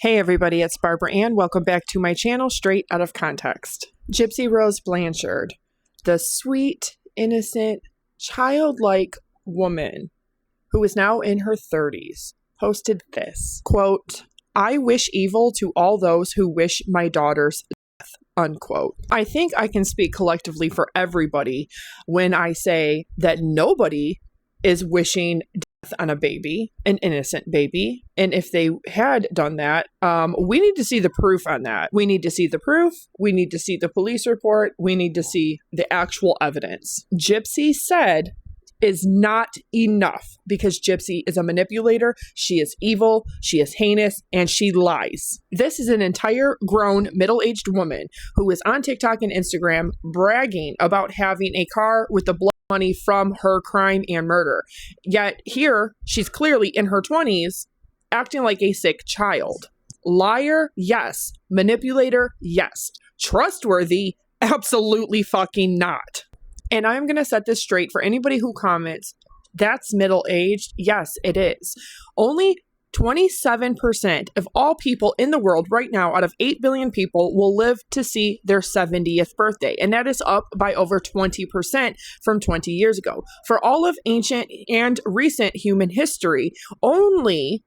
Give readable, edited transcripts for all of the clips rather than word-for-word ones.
Hey everybody, it's Barbara Ann. Welcome back to my channel, Straight Out of Context. Gypsy Rose Blanchard, the sweet, innocent, childlike woman who is now in her 30s, posted this, quote, "I wish evil to all those who wish my daughter's death," unquote. I think I can speak collectively for everybody when I say that nobody is wishing on a baby, an innocent baby. And if they had done that, we need to see the proof on that. We need to see the proof. We need to see the police report. We need to see the actual evidence. Gypsy said is not enough because Gypsy is a manipulator. She is evil. She is heinous and she lies. This is an entire grown middle-aged woman who is on TikTok and Instagram bragging about having a car with the blood money from her crime and murder. Yet here, she's clearly in her 20s, acting like a sick child. Liar, yes. Manipulator, yes. Trustworthy, absolutely fucking not. And I'm going to set this straight for anybody who comments, that's middle-aged. Yes, it is. Only 27% of all people in the world right now, out of 8 billion people, will live to see their 70th birthday. And that is up by over 20% from 20 years ago. For all of ancient and recent human history, only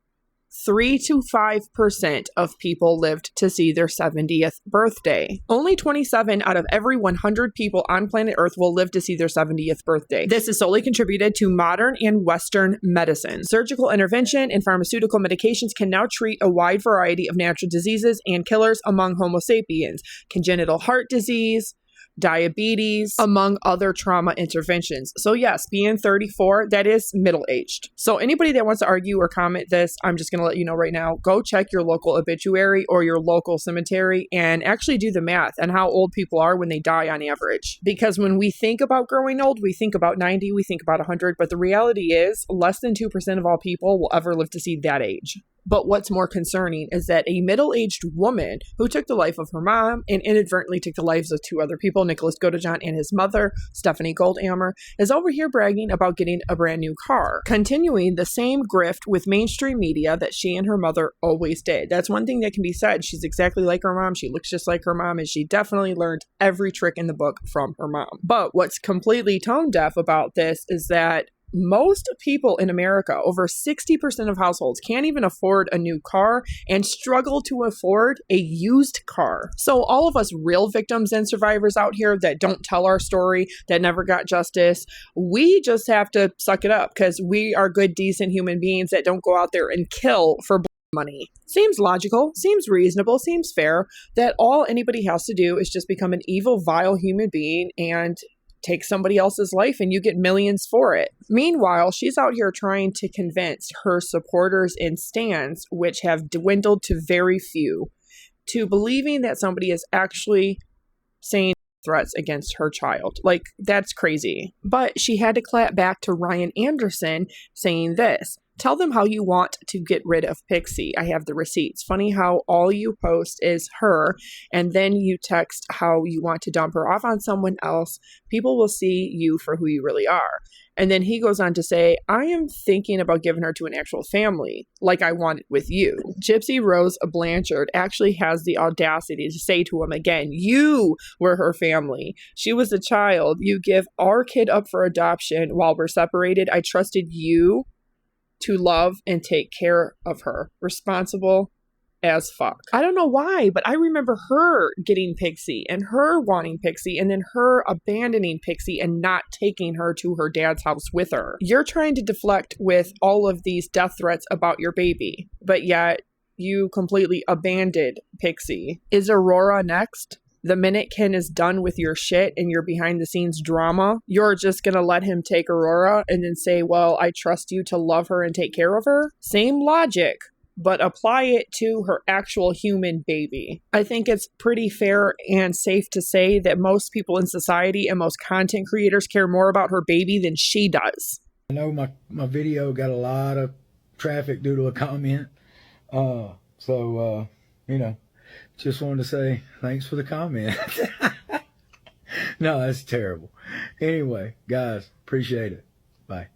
3 to 5% of people lived to see their 70th birthday. Only 27 out of every 100 people on planet Earth will live to see their 70th birthday. This is solely contributed to modern and Western medicine. Surgical intervention and pharmaceutical medications can now treat a wide variety of natural diseases and killers among Homo sapiens, congenital heart disease, diabetes, among other trauma interventions. So yes, being 34, that is middle-aged. So anybody that wants to argue or comment this, I'm just going to let you know right now, go check your local obituary or your local cemetery and actually do the math on how old people are when they die on average. Because when we think about growing old, we think about 90, we think about 100, but the reality is less than 2% of all people will ever live to see that age. But what's more concerning is that a middle-aged woman who took the life of her mom and inadvertently took the lives of 2 other people, Nicholas Godejohn and his mother, Stephanie Goldammer, is over here bragging about getting a brand new car, continuing the same grift with mainstream media that she and her mother always did. That's one thing that can be said. She's exactly like her mom. She looks just like her mom, and she definitely learned every trick in the book from her mom. But what's completely tone deaf about this is that most people in America, over 60% of households, can't even afford a new car and struggle to afford a used car. So all of us real victims and survivors out here that don't tell our story, that never got justice, we just have to suck it up because we are good, decent human beings that don't go out there and kill for money. Seems logical, seems reasonable, seems fair that all anybody has to do is just become an evil, vile human being and take somebody else's life and you get millions for it. Meanwhile, she's out here trying to convince her supporters and stans, which have dwindled to very few, to believing that somebody is actually saying threats against her child. Like, that's crazy. But she had to clap back to Ryan Anderson saying this: "Tell them how you want to get rid of Pixie. I have the receipts. Funny how all you post is her, and then you text how you want to dump her off on someone else. People will see you for who you really are." And then he goes on to say, "I am thinking about giving her to an actual family, like I wanted with you." Gypsy Rose Blanchard actually has the audacity to say to him again, "You were her family. She was a child. You give our kid up for adoption while we're separated. I trusted you to love and take care of her. Responsible as fuck." I don't know why, but I remember her getting Pixie and her wanting Pixie and then her abandoning Pixie and not taking her to her dad's house with her. You're trying to deflect with all of these death threats about your baby, but yet you completely abandoned Pixie. Is Aurora next? The minute Ken is done with your shit and your behind the scenes drama, you're just going to let him take Aurora and then say, "Well, I trust you to love her and take care of her"? Same logic, but apply it to her actual human baby. I think it's pretty fair and safe to say that most people in society and most content creators care more about her baby than she does. I know my video got a lot of traffic due to a comment. You know, just wanted to say thanks for the comment. No, that's terrible. Anyway, guys, appreciate it. Bye.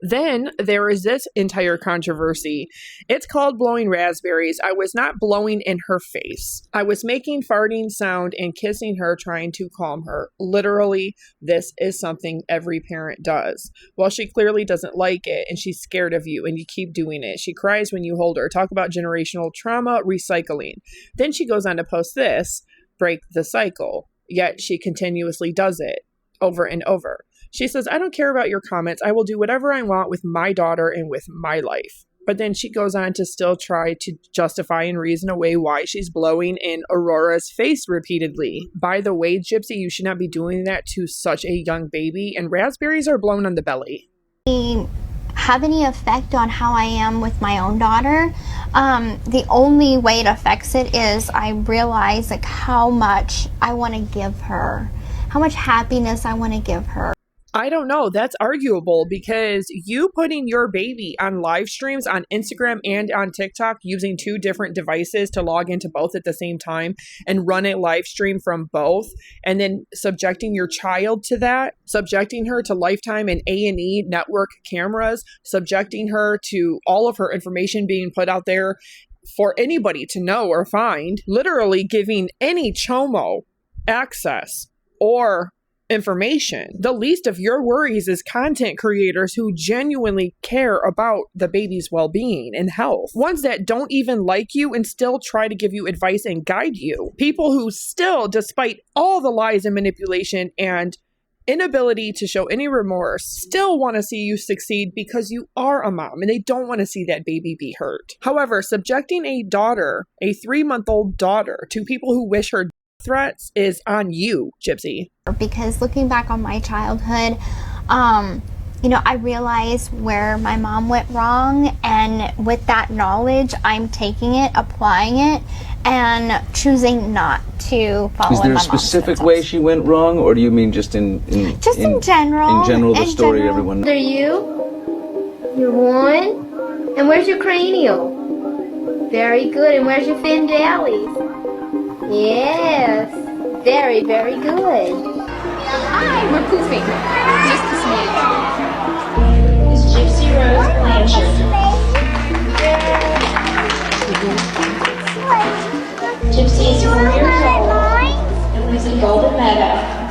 Then there is this entire controversy. It's called blowing raspberries. I was not blowing in her face. I was making farting sound and kissing her, trying to calm her. Literally, this is something every parent does. Well, she clearly doesn't like it and she's scared of you and you keep doing it. She cries when you hold her. Talk about generational trauma, recycling. Then she goes on to post this, break the cycle. Yet she continuously does it over and over. She says, I don't care about your comments. I will do whatever I want with my daughter and with my life. But then she goes on to still try to justify and reason away why she's blowing in Aurora's face repeatedly. By the way, Gypsy, you should not be doing that to such a young baby, and raspberries are blown on the belly. Have any effect on how I am with my own daughter? The only way it affects it is I realize like how much I want to give her, how much happiness I want to give her. I don't know. That's arguable because you putting your baby on live streams on Instagram and on TikTok using two different devices to log into both at the same time and run a live stream from both, and then subjecting your child to that, subjecting her to Lifetime and A&E network cameras, subjecting her to all of her information being put out there for anybody to know or find, literally giving any chomo access or information. The least of your worries is content creators who genuinely care about the baby's well-being and health. Ones that don't even like you and still try to give you advice and guide you. People who still, despite all the lies and manipulation and inability to show any remorse, still want to see you succeed because you are a mom and they don't want to see that baby be hurt. However, subjecting a daughter, a 3-month-old daughter, to people who wish her threats is on you, Gypsy. Because looking back on my childhood, I realized where my mom went wrong, and with that knowledge, I'm taking it, applying it, and choosing not to follow. Is there a specific way she went wrong, or do you mean just in general? In general, the story everyone knows. Are you? You're one. And where's your cranial? Very good. And where's your findalis? Yes, very, very good. Hi, we're poofing. Just a smidge. This is Gypsy Rose Blanchard. Gypsy is 4 years old and lives in Golden Meadow.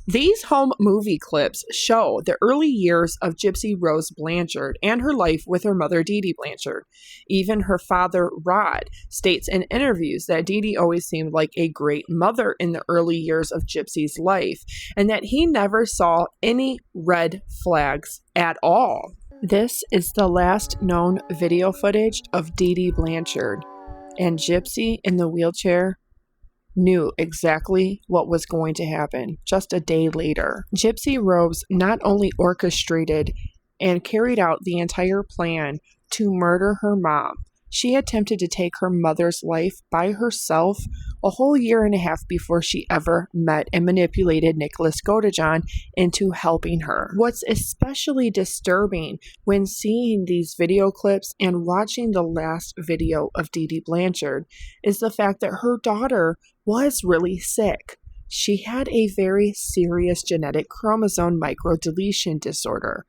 These home movie clips show the early years of Gypsy Rose Blanchard and her life with her mother, Dee Dee Blanchard. Even her father, Rod, states in interviews that Dee Dee always seemed like a great mother in the early years of Gypsy's life, and that he never saw any red flags at all. This is the last known video footage of Dee Dee Blanchard, and Gypsy in the wheelchair knew exactly what was going to happen just a day later. Gypsy Rose not only orchestrated and carried out the entire plan to murder her mom, she attempted to take her mother's life by herself a whole year and a half before she ever met and manipulated Nicholas Godejohn into helping her. What's especially disturbing when seeing these video clips and watching the last video of Dee Dee Blanchard is the fact that her daughter was really sick. She had a very serious genetic chromosome microdeletion disorder,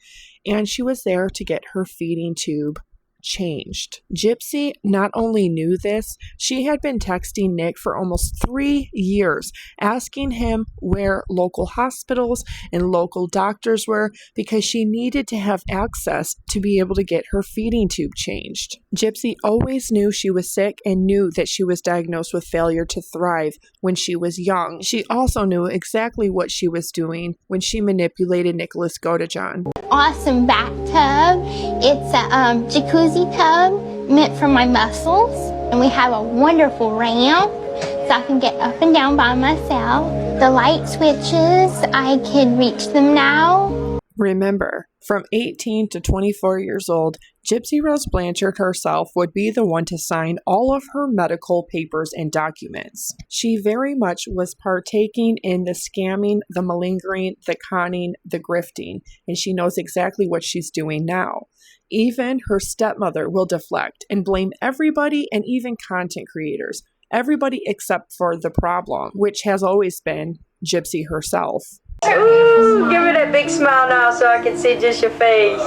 and she was there to get her feeding tube changed. Gypsy not only knew this, she had been texting Nick for almost 3 years, asking him where local hospitals and local doctors were because she needed to have access to be able to get her feeding tube changed. Gypsy always knew she was sick and knew that she was diagnosed with failure to thrive when she was young. She also knew exactly what she was doing when she manipulated Nicholas Godejohn. Awesome bathtub. It's a jacuzzi tub meant for my muscles, and we have a wonderful ramp so I can get up and down by myself. The light switches, I can reach them now. Remember, from 18 to 24 years old, Gypsy Rose Blanchard herself would be the one to sign all of her medical papers and documents. She very much was partaking in the scamming, the malingering, the conning, the grifting, and she knows exactly what she's doing now. Even her stepmother will deflect and blame everybody and even content creators, everybody except for the problem, which has always been Gypsy herself. Ooh, give me that big smile now so I can see just your face.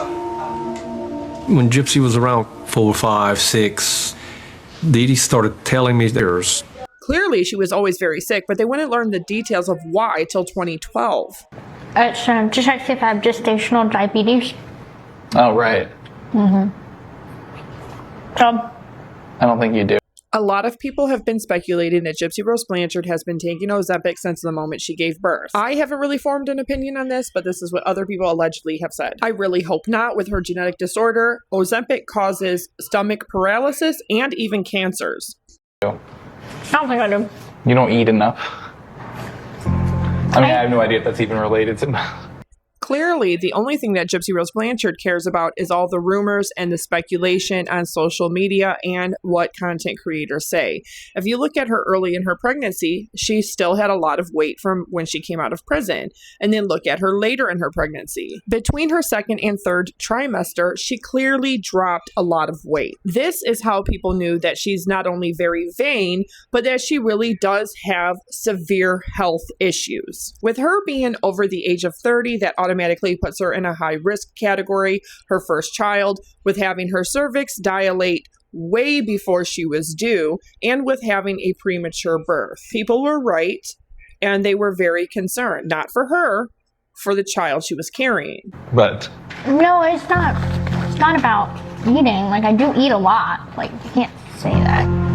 When Gypsy was around 4, 5, 6, Dee Dee started telling me there's. Clearly, she was always very sick, but they wouldn't learn the details of why till 2012. It's just like if I have gestational diabetes. Oh, right. I don't think you do. A lot of people have been speculating that Gypsy Rose Blanchard has been taking Ozempic since the moment she gave birth. I haven't really formed an opinion on this, but this is what other people allegedly have said. I really hope not. With her genetic disorder, Ozempic causes stomach paralysis and even cancers. I don't think I do. You don't eat enough. I mean, I have no idea if that's even related to. Clearly, the only thing that Gypsy Rose Blanchard cares about is all the rumors and the speculation on social media and what content creators say. If you look at her early in her pregnancy, she still had a lot of weight from when she came out of prison. And then look at her later in her pregnancy. Between her second and third trimester, she clearly dropped a lot of weight. This is how people knew that she's not only very vain, but that she really does have severe health issues. With her being over the age of 30, that automatically puts her in a high risk category. Her first child, with having her cervix dilate way before she was due, and with having a premature birth. People were right, and they were very concerned, not for her, for the child she was carrying. But No, it's not. It's not about eating. Like, I do eat a lot. Like, you can't say that.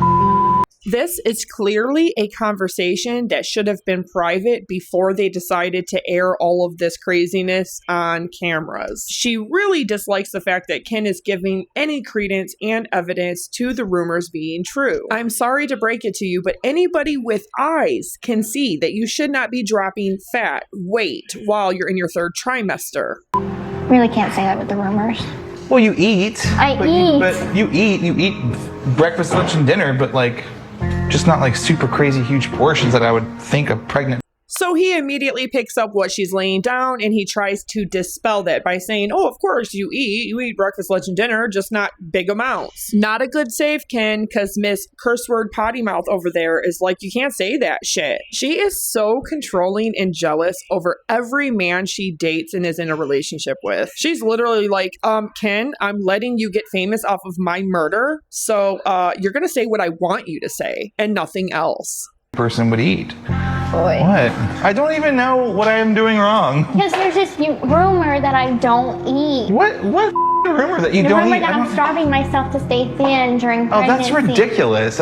This is clearly a conversation that should have been private before they decided to air all of this craziness on cameras. She really dislikes the fact that Ken is giving any credence and evidence to the rumors being true. I'm sorry to break it to you, but anybody with eyes can see that you should not be dropping fat, weight, while you're in your third trimester. Really can't say that with the rumors. well, you eat. You eat breakfast, lunch, and dinner, but like. Just not like super crazy huge portions that I would think a pregnant. So he immediately picks up what she's laying down and he tries to dispel that by saying, oh, of course you eat breakfast, lunch, and dinner, just not big amounts. Not a good save, Ken, because Miss Curse Word Potty Mouth over there is like, you can't say that shit. She is so controlling and jealous over every man she dates and is in a relationship with. She's literally like, Ken, I'm letting you get famous off of my murder, so you're gonna say what I want you to say and nothing else. Person would eat. Boy. What? I don't even know what I am doing wrong. Because there's this rumor that I don't eat. What rumor that you don't eat? The rumor that I'm starving myself to stay thin during pregnancy. Oh, that's ridiculous.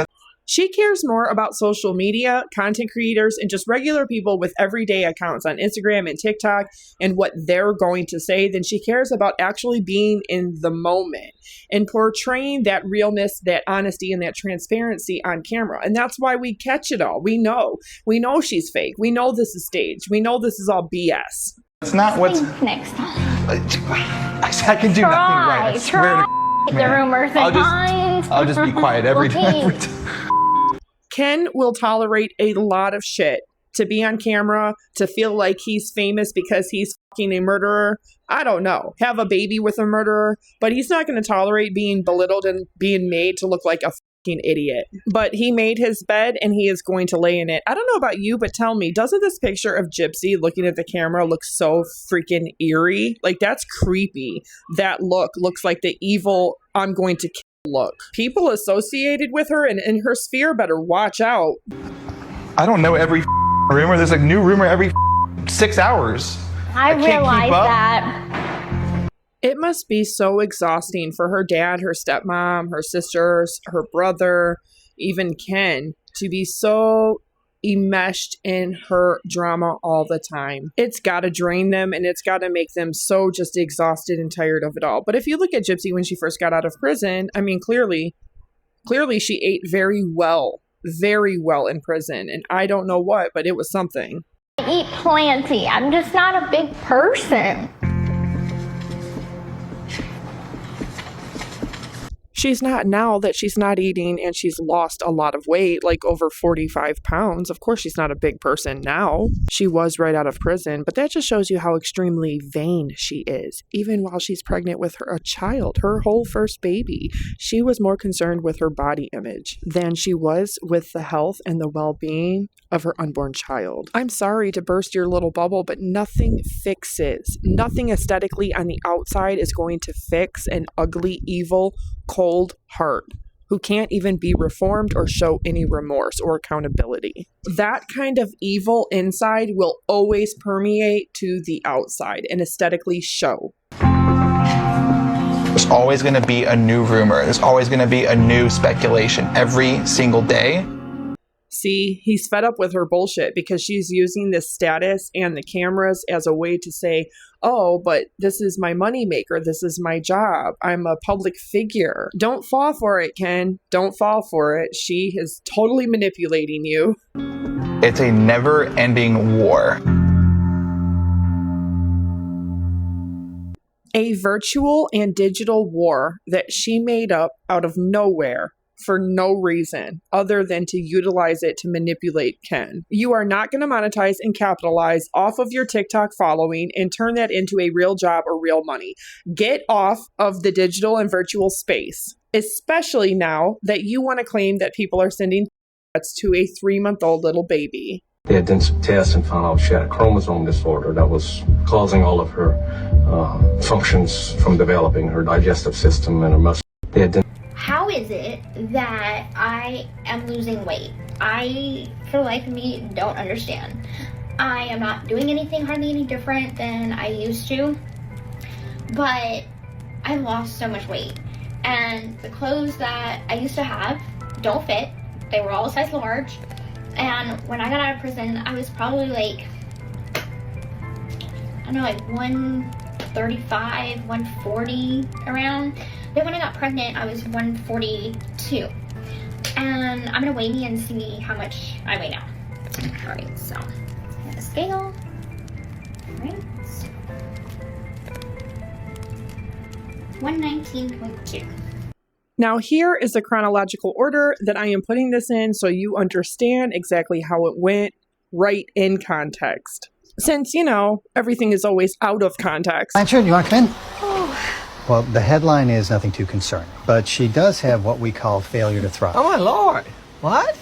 She cares more about social media, content creators, and just regular people with everyday accounts on Instagram and TikTok and what they're going to say than she cares about actually being in the moment and portraying that realness, that honesty, and that transparency on camera. And that's why we catch it all. We know she's fake. We know this is staged. We know this is all BS. It's not what's next time. I can do nothing right. I swear to the rumors and I'll just be quiet every time. Ken will tolerate a lot of shit to be on camera, to feel like he's famous because he's fucking a murderer. I don't know. Have a baby with a murderer, but he's not going to tolerate being belittled and being made to look like a fucking idiot. But he made his bed and he is going to lay in it. I don't know about you, but tell me, doesn't this picture of Gypsy looking at the camera look so freaking eerie? Like, that's creepy. That look looks like the evil I'm going to kill look. People associated with her and in her sphere better watch out. I don't know every rumor. There's like new rumor every 6 hours. I realize that. It must be so exhausting for her dad, her stepmom, her sisters, her brother, even Ken, to be so enmeshed in her drama all the time. It's got to drain them and it's got to make them so just exhausted and tired of it all. But if you look at Gypsy when she first got out of prison, I mean, clearly she ate very well in prison. And I don't know what, but it was something. I eat plenty. I'm just not a big person. She's not now that she's not eating and she's lost a lot of weight, like over 45 pounds. Of course, she's not a big person now. She was right out of prison, but that just shows you how extremely vain she is. Even while she's pregnant with a child, her whole first baby, she was more concerned with her body image than she was with the health and the well-being of her unborn child. I'm sorry to burst your little bubble, but nothing fixes. Nothing aesthetically on the outside is going to fix an ugly, evil, cold heart who can't even be reformed or show any remorse or accountability. That kind of evil inside will always permeate to the outside and aesthetically show. There's always going to be a new rumor. There's always going to be a new speculation every single day. See, he's fed up with her bullshit because she's using this status and the cameras as a way to say, oh, but this is my moneymaker. This is my job. I'm a public figure. Don't fall for it, Ken. Don't fall for it. She is totally manipulating you. It's a never-ending war. A virtual and digital war that she made up out of nowhere for no reason other than to utilize it to manipulate Ken. You are not going to monetize and capitalize off of your TikTok following and turn that into a real job or real money. Get off of the digital and virtual space, especially now that you want to claim that people are sending to a 3-month-old little baby. They had done some tests and found out she had a chromosome disorder that was causing all of her functions from developing, her digestive system and her muscle. How is it that I am losing weight? I, for the life of me, don't understand. I am not doing anything hardly any different than I used to, but I lost so much weight. And the clothes that I used to have don't fit. They were all a size large. And when I got out of prison, I was probably like, I don't know, like 135, 140 around. Then when I got pregnant, I was 142. And I'm gonna weigh me and see how much I weigh now. All right, so I have a scale. All right. 119.2. Now here is the chronological order that I am putting this in so you understand exactly how it went right in context. Since, you know, everything is always out of context. Blanchard, you want to come in? Well, the headline is nothing too concerning, but she does have what we call failure to thrive. Oh, my Lord. What?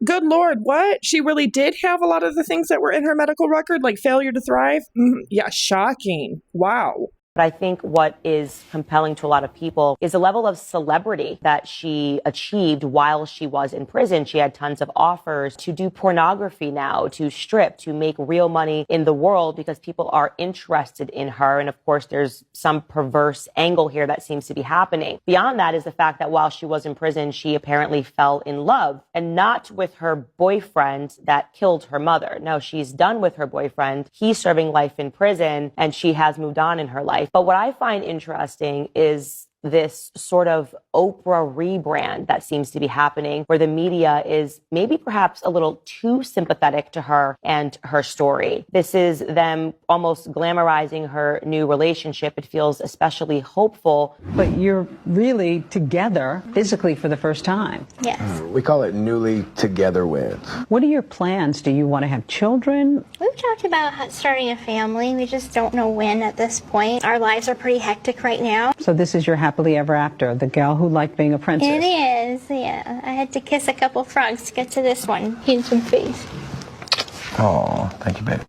Good Lord, what? She really did have a lot of the things that were in her medical record, like failure to thrive? Yeah, shocking. Wow. But I think what is compelling to a lot of people is the level of celebrity that she achieved while she was in prison. She had tons of offers to do pornography now, to strip, to make real money in the world because people are interested in her. And of course, there's some perverse angle here that seems to be happening. Beyond that is the fact that while she was in prison, she apparently fell in love, and not with her boyfriend that killed her mother. No, she's done with her boyfriend. He's serving life in prison and she has moved on in her life. But what I find interesting is this sort of Oprah rebrand that seems to be happening, where the media is maybe perhaps a little too sympathetic to her and her story. This is them almost glamorizing her new relationship. It feels especially hopeful. But you're really together physically for the first time. Yes. We call it newly together with. What are your plans? Do you want to have children? We've talked about starting a family. We just don't know when at this point. Our lives are pretty hectic right now. So this is your happily ever after, the gal who liked being a princess. It is, yeah. I had to kiss a couple frogs to get to this one. Handsome face. Oh, thank you, babe.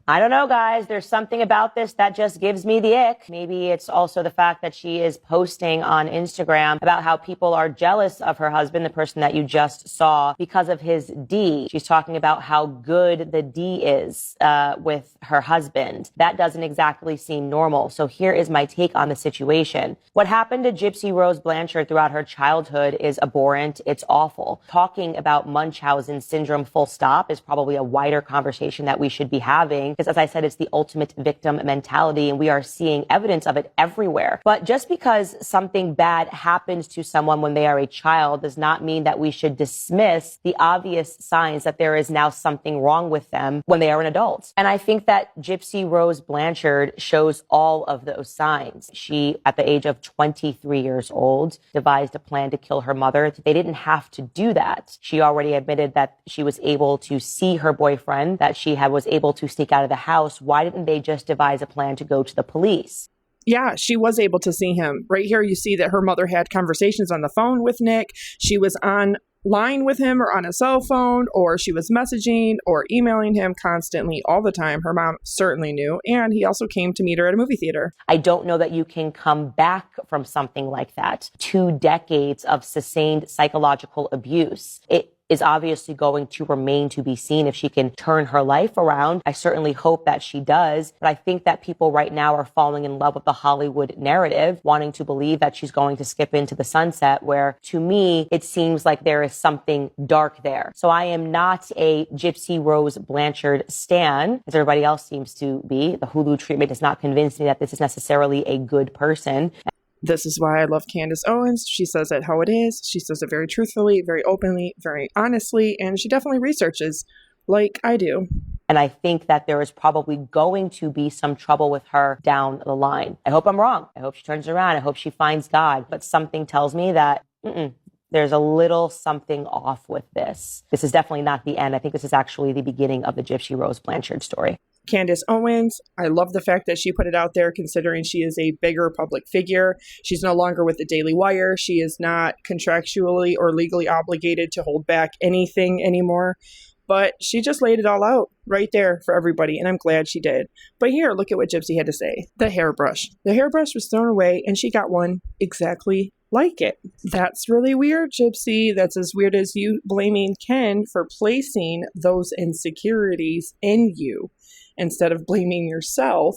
I don't know, guys. There's something about this that just gives me the ick. Maybe it's also the fact that she is posting on Instagram about how people are jealous of her husband, the person that you just saw, because of his D. She's talking about how good the D is with her husband. That doesn't exactly seem normal. So here is my take on the situation. What happened to Gypsy Rose Blanchard throughout her childhood is abhorrent. It's awful. Talking about Munchausen syndrome full stop is probably a wider conversation that we should be having. because as I said, it's the ultimate victim mentality, and we are seeing evidence of it everywhere. But just because something bad happens to someone when they are a child does not mean that we should dismiss the obvious signs that there is now something wrong with them when they are an adult. And I think that Gypsy Rose Blanchard shows all of those signs. She, at the age of 23 years old, devised a plan to kill her mother. They didn't have to do that. She already admitted that she was able to see her boyfriend, that she was able to sneak out of the house. Why didn't they just devise a plan to go to the police? Yeah, she was able to see him. Right here, you see that her mother had conversations on the phone with Nick. She was online with him or on a cell phone, or she was messaging or emailing him constantly all the time. Her mom certainly knew. And he also came to meet her at a movie theater. I don't know that you can come back from something like that. 2 decades of sustained psychological abuse. It is obviously going to remain to be seen if she can turn her life around. I certainly hope that she does, but I think that people right now are falling in love with the Hollywood narrative, wanting to believe that she's going to skip into the sunset, where to me, it seems like there is something dark there. So I am not a Gypsy Rose Blanchard stan, as everybody else seems to be. The Hulu treatment does not convince me that this is necessarily a good person. This is why I love Candace Owens. She says it how it is. She says it very truthfully, very openly, very honestly, and she definitely researches like I do. And I think that there is probably going to be some trouble with her down the line. I hope I'm wrong. I hope she turns around. I hope she finds God. But something tells me that there's a little something off with this. This is definitely not the end. I think this is actually the beginning of the Gypsy Rose Blanchard story. Candace Owens, I love the fact that she put it out there considering she is a bigger public figure. She's no longer with the Daily Wire. She is not contractually or legally obligated to hold back anything anymore. But she just laid it all out right there for everybody, and I'm glad she did. But here, look at what Gypsy had to say. The hairbrush. The hairbrush was thrown away, and she got one exactly like it. That's really weird, Gypsy. That's as weird as you blaming Ken for placing those insecurities in you, instead of blaming yourself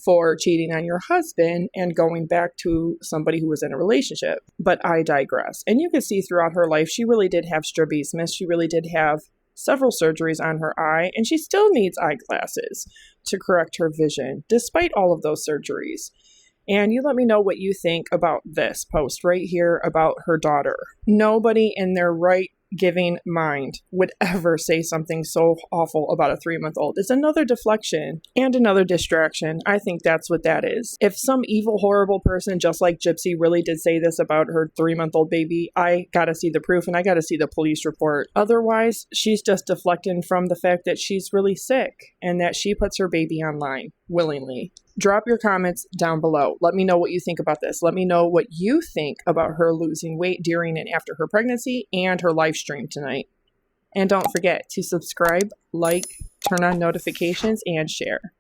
for cheating on your husband and going back to somebody who was in a relationship. But I digress. And you can see throughout her life, she really did have strabismus. She really did have several surgeries on her eye, and she still needs eyeglasses to correct her vision, despite all of those surgeries. And you let me know what you think about this post right here about her daughter. Nobody in their right giving mind would ever say something so awful about a 3-month-old. It's another deflection and another distraction. I think that's what that is. If some evil, horrible person just like Gypsy really did say this about her 3-month-old baby, I gotta see the proof and I gotta see the police report. Otherwise, she's just deflecting from the fact that she's really sick and that she puts her baby online willingly. Drop your comments down below. Let me know what you think about this. Let me know what you think about her losing weight during and after her pregnancy and her live stream tonight. And don't forget to subscribe, like, turn on notifications, and share.